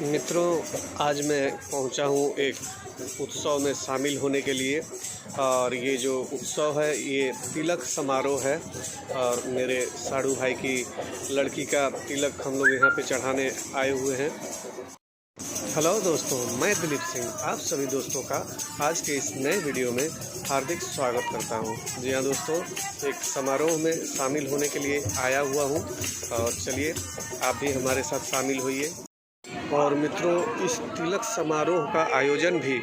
मित्रों, आज मैं पहुंचा हूं एक उत्सव में शामिल होने के लिए। और ये जो उत्सव है ये तिलक समारोह है और मेरे साड़ू भाई की लड़की का तिलक हम लोग यहाँ पे चढ़ाने आए हुए हैं। हेलो दोस्तों, मैं दिलीप सिंह आप सभी दोस्तों का आज के इस नए वीडियो में हार्दिक स्वागत करता हूं। जी हाँ दोस्तों, एक समारोह में शामिल होने के लिए आया हुआ हूं और चलिए आप भी हमारे साथ शामिल होइए। और मित्रों, इस तिलक समारोह का आयोजन भी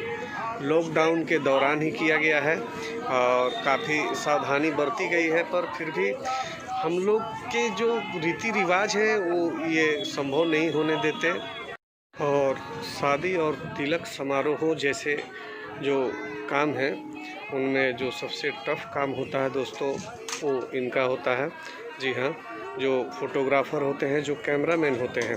लॉकडाउन के दौरान ही किया गया है और काफ़ी सावधानी बरती गई है, पर फिर भी हम लोग के जो रीति रिवाज हैं वो ये संभव नहीं होने देते। और शादी और तिलक समारोह जैसे जो काम है उनमें जो सबसे टफ काम होता है दोस्तों वो इनका होता है। जी हाँ, जो फोटोग्राफ़र होते हैं, जो कैमरामैन होते हैं,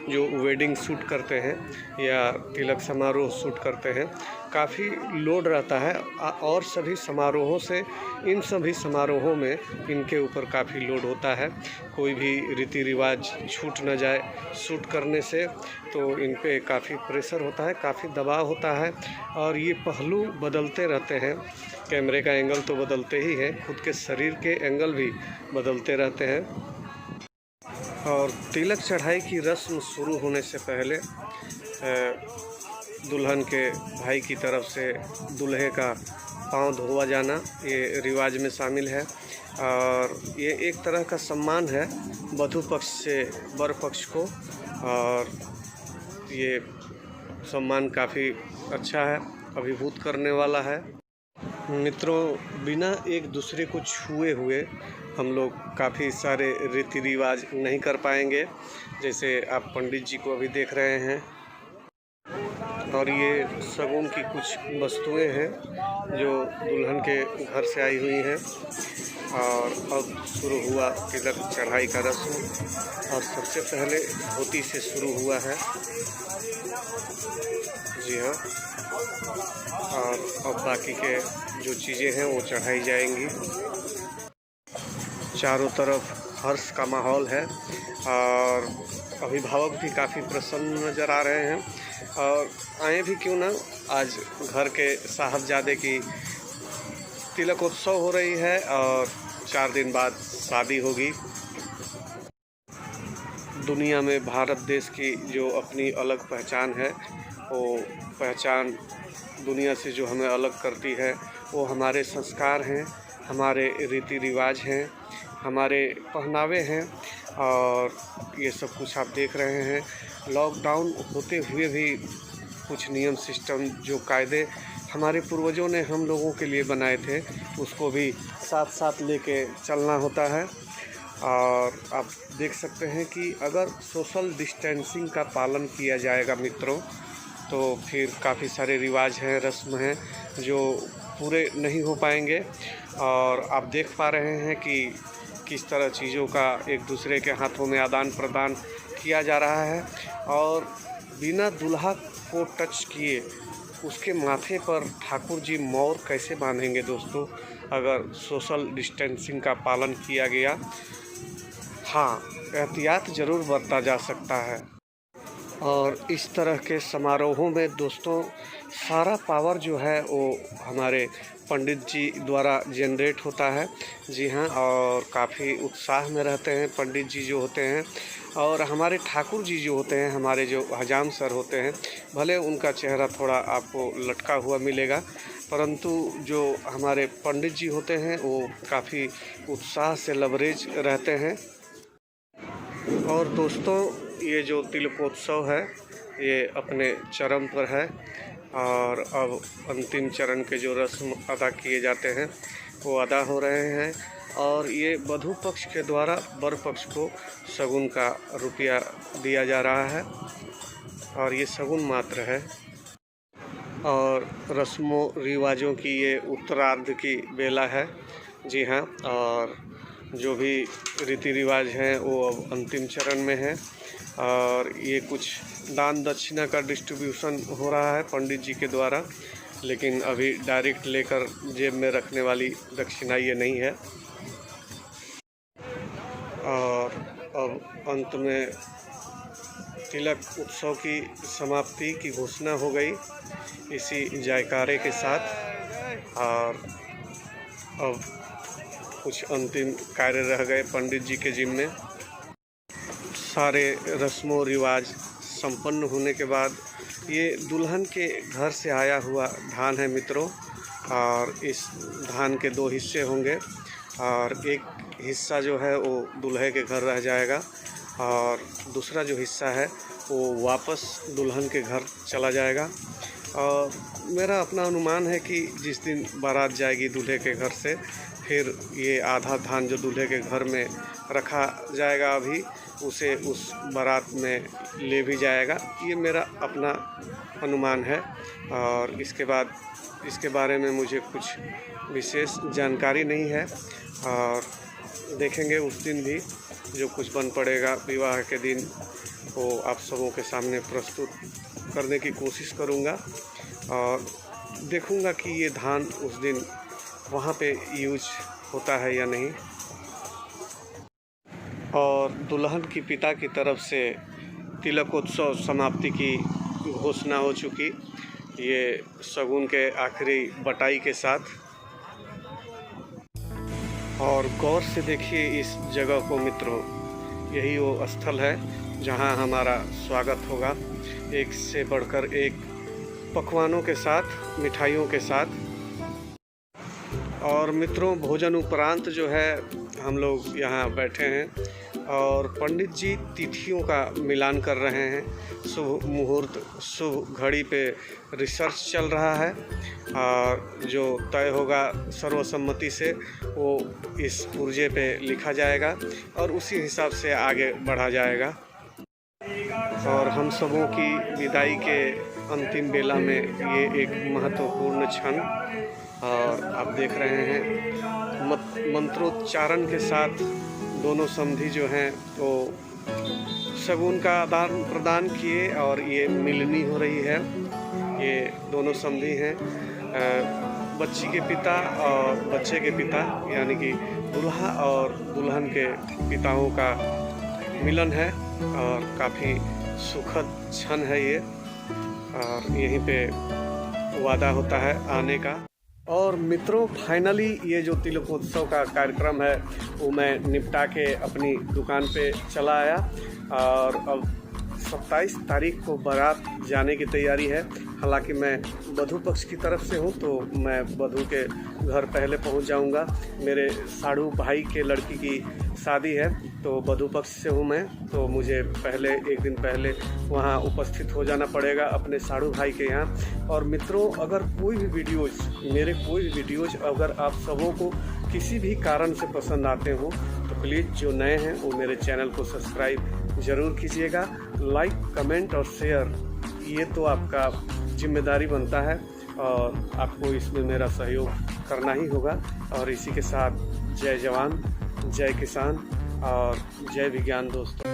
जो वेडिंग शूट करते हैं या तिलक समारोह शूट करते हैं, काफ़ी लोड रहता है। और सभी समारोहों से इन सभी समारोहों में इनके ऊपर काफ़ी लोड होता है। कोई भी रीति रिवाज छूट न जाए शूट करने से, तो इन पे काफ़ी प्रेशर होता है, काफ़ी दबाव होता है। और ये पहलू बदलते रहते हैं, कैमरे का एंगल तो बदलते ही है, खुद के शरीर के एंगल भी बदलते रहते हैं। और तिलक चढ़ाई की रस्म शुरू होने से पहले दुल्हन के भाई की तरफ से दूल्हे का पाँव धोआ जाना ये रिवाज में शामिल है। और ये एक तरह का सम्मान है वधू पक्ष से वर पक्ष को, और ये सम्मान काफ़ी अच्छा है, अभिभूत करने वाला है। मित्रों, बिना एक दूसरे को छुए हुए हम लोग काफ़ी सारे रीति रिवाज नहीं कर पाएंगे, जैसे आप पंडित जी को अभी देख रहे हैं। और ये शगुन की कुछ वस्तुएं हैं जो दुल्हन के घर से आई हुई हैं। और अब शुरू हुआ तिलक चढ़ाई का रस्म, और सबसे पहले धोती से शुरू हुआ है। जी हाँ, और अब बाकी के जो चीज़ें हैं वो चढ़ाई जाएंगी। चारों तरफ हर्ष का माहौल है और अभिभावक भी काफ़ी प्रसन्न नज़र आ रहे हैं। और आए भी क्यों ना, आज घर के साहबजादे की तिलकोत्सव हो रही है और 4 दिन बाद शादी होगी। दुनिया में भारत देश की जो अपनी अलग पहचान है, वो पहचान दुनिया से जो हमें अलग करती है वो हमारे संस्कार हैं, हमारे रीति रिवाज हैं, हमारे पहनावे हैं। और ये सब कुछ आप देख रहे हैं। लॉकडाउन होते हुए भी कुछ नियम सिस्टम, जो कायदे हमारे पूर्वजों ने हम लोगों के लिए बनाए थे, उसको भी साथ साथ लेके चलना होता है। और आप देख सकते हैं कि अगर सोशल डिस्टेंसिंग का पालन किया जाएगा मित्रों, तो फिर काफ़ी सारे रिवाज हैं, रस्म हैं जो पूरे नहीं हो पाएंगे। और आप देख पा रहे हैं कि किस तरह चीज़ों का एक दूसरे के हाथों में आदान प्रदान किया जा रहा है। और बिना दूल्हा को टच किए उसके माथे पर ठाकुर जी मोर कैसे बांधेंगे दोस्तों, अगर सोशल डिस्टेंसिंग का पालन किया गया। हाँ, एहतियात ज़रूर बरता जा सकता है। और इस तरह के समारोहों में दोस्तों सारा पावर जो है वो हमारे पंडित जी द्वारा जनरेट होता है। जी हाँ, और काफ़ी उत्साह में रहते हैं पंडित जी जो होते हैं। और हमारे ठाकुर जी जो होते हैं, हमारे जो हजाम सर होते हैं, भले उनका चेहरा थोड़ा आपको लटका हुआ मिलेगा, परंतु जो हमारे पंडित जी होते हैं वो काफ़ी उत्साह से लबरेज रहते हैं। और दोस्तों, ये जो तिलकोत्सव है ये अपने चरम पर है और अब अंतिम चरण के जो रस्म अदा किए जाते हैं वो अदा हो रहे हैं। और ये वधू पक्ष के द्वारा वर पक्ष को शगुन का रुपया दिया जा रहा है, और ये शगुन मात्र है। और रस्मों रिवाजों की ये उत्तरार्ध की बेला है। जी हाँ, और जो भी रीति रिवाज हैं वो अब अंतिम चरण में है। और ये कुछ दान दक्षिणा का डिस्ट्रीब्यूशन हो रहा है पंडित जी के द्वारा, लेकिन अभी डायरेक्ट लेकर जेब में रखने वाली दक्षिणा ये नहीं है। और अब अंत में तिलक उत्सव की समाप्ति की घोषणा हो गई इसी जयकारे के साथ। और अब कुछ अंतिम कार्य रह गए पंडित जी के जिम्मे। सारे रस्मों रिवाज संपन्न होने के बाद ये दुल्हन के घर से आया हुआ धान है मित्रों, और इस धान के 2 हिस्से होंगे और एक हिस्सा जो है वो दूल्हे के घर रह जाएगा और दूसरा जो हिस्सा है वो वापस दुल्हन के घर चला जाएगा। और मेरा अपना अनुमान है कि जिस दिन बारात जाएगी दूल्हे के घर से, फिर ये आधा धान जो दूल्हे के घर में रखा जाएगा अभी, उसे उस बारात में ले भी जाएगा। ये मेरा अपना अनुमान है और इसके बाद इसके बारे में मुझे कुछ विशेष जानकारी नहीं है। और देखेंगे उस दिन भी जो कुछ बन पड़ेगा विवाह के दिन, वो आप सबों के सामने प्रस्तुत करने की कोशिश करूँगा और देखूँगा कि ये धान उस दिन वहाँ पे यूज होता है या नहीं। और दुल्हन की पिता की तरफ से तिलकोत्सव समाप्ति की घोषणा हो चुकी, ये शगुन के आखिरी बटाई के साथ। और गौर से देखिए इस जगह को मित्रों, यही वो स्थल है जहां हमारा स्वागत होगा, एक से बढ़कर एक पकवानों के साथ, मिठाइयों के साथ। और मित्रों भोजन उपरांत जो है हम लोग यहाँ बैठे हैं और पंडित जी तिथियों का मिलान कर रहे हैं। शुभ मुहूर्त, शुभ घड़ी पे रिसर्च चल रहा है और जो तय होगा सर्वसम्मति से वो इस पुर्जे पे लिखा जाएगा और उसी हिसाब से आगे बढ़ा जाएगा। और हम सबों की विदाई के अंतिम बेला में ये एक महत्वपूर्ण क्षण, और आप देख रहे हैं मंत्रोच्चारण के साथ दोनों समधी जो हैं वो शगुन का आदान प्रदान किए और ये मिलनी हो रही है। ये दोनों समधी हैं, बच्ची के पिता और बच्चे के पिता, यानी कि दूल्हा और दुल्हन के पिताओं का मिलन है और काफ़ी सुखद क्षण है ये। और यहीं पे वादा होता है आने का। और मित्रों फाइनली ये जो तिलकोत्सव का कार्यक्रम है वो मैं निपटा के अपनी दुकान पे चला आया और अब 27 तारीख को बारात जाने की तैयारी है। हालांकि मैं वधू पक्ष की तरफ से हूँ तो मैं वधू के घर पहले पहुँच जाऊँगा। मेरे साड़ू भाई के लड़की की शादी है तो वधू पक्ष से हूँ मैं, तो मुझे पहले एक दिन पहले वहाँ उपस्थित हो जाना पड़ेगा अपने साड़ू भाई के यहाँ। और मित्रों अगर कोई भी वीडियोज़, मेरे कोई भी वीडियोज़ अगर आप सबों को किसी भी कारण से पसंद आते हो तो प्लीज़ जो नए हैं वो मेरे चैनल को सब्सक्राइब ज़रूर कीजिएगा। लाइक, कमेंट और शेयर ये तो आपका जिम्मेदारी बनता है और आपको इसमें मेरा सहयोग करना ही होगा। और इसी के साथ जय जवान, जय किसान और जय विज्ञान दोस्तों।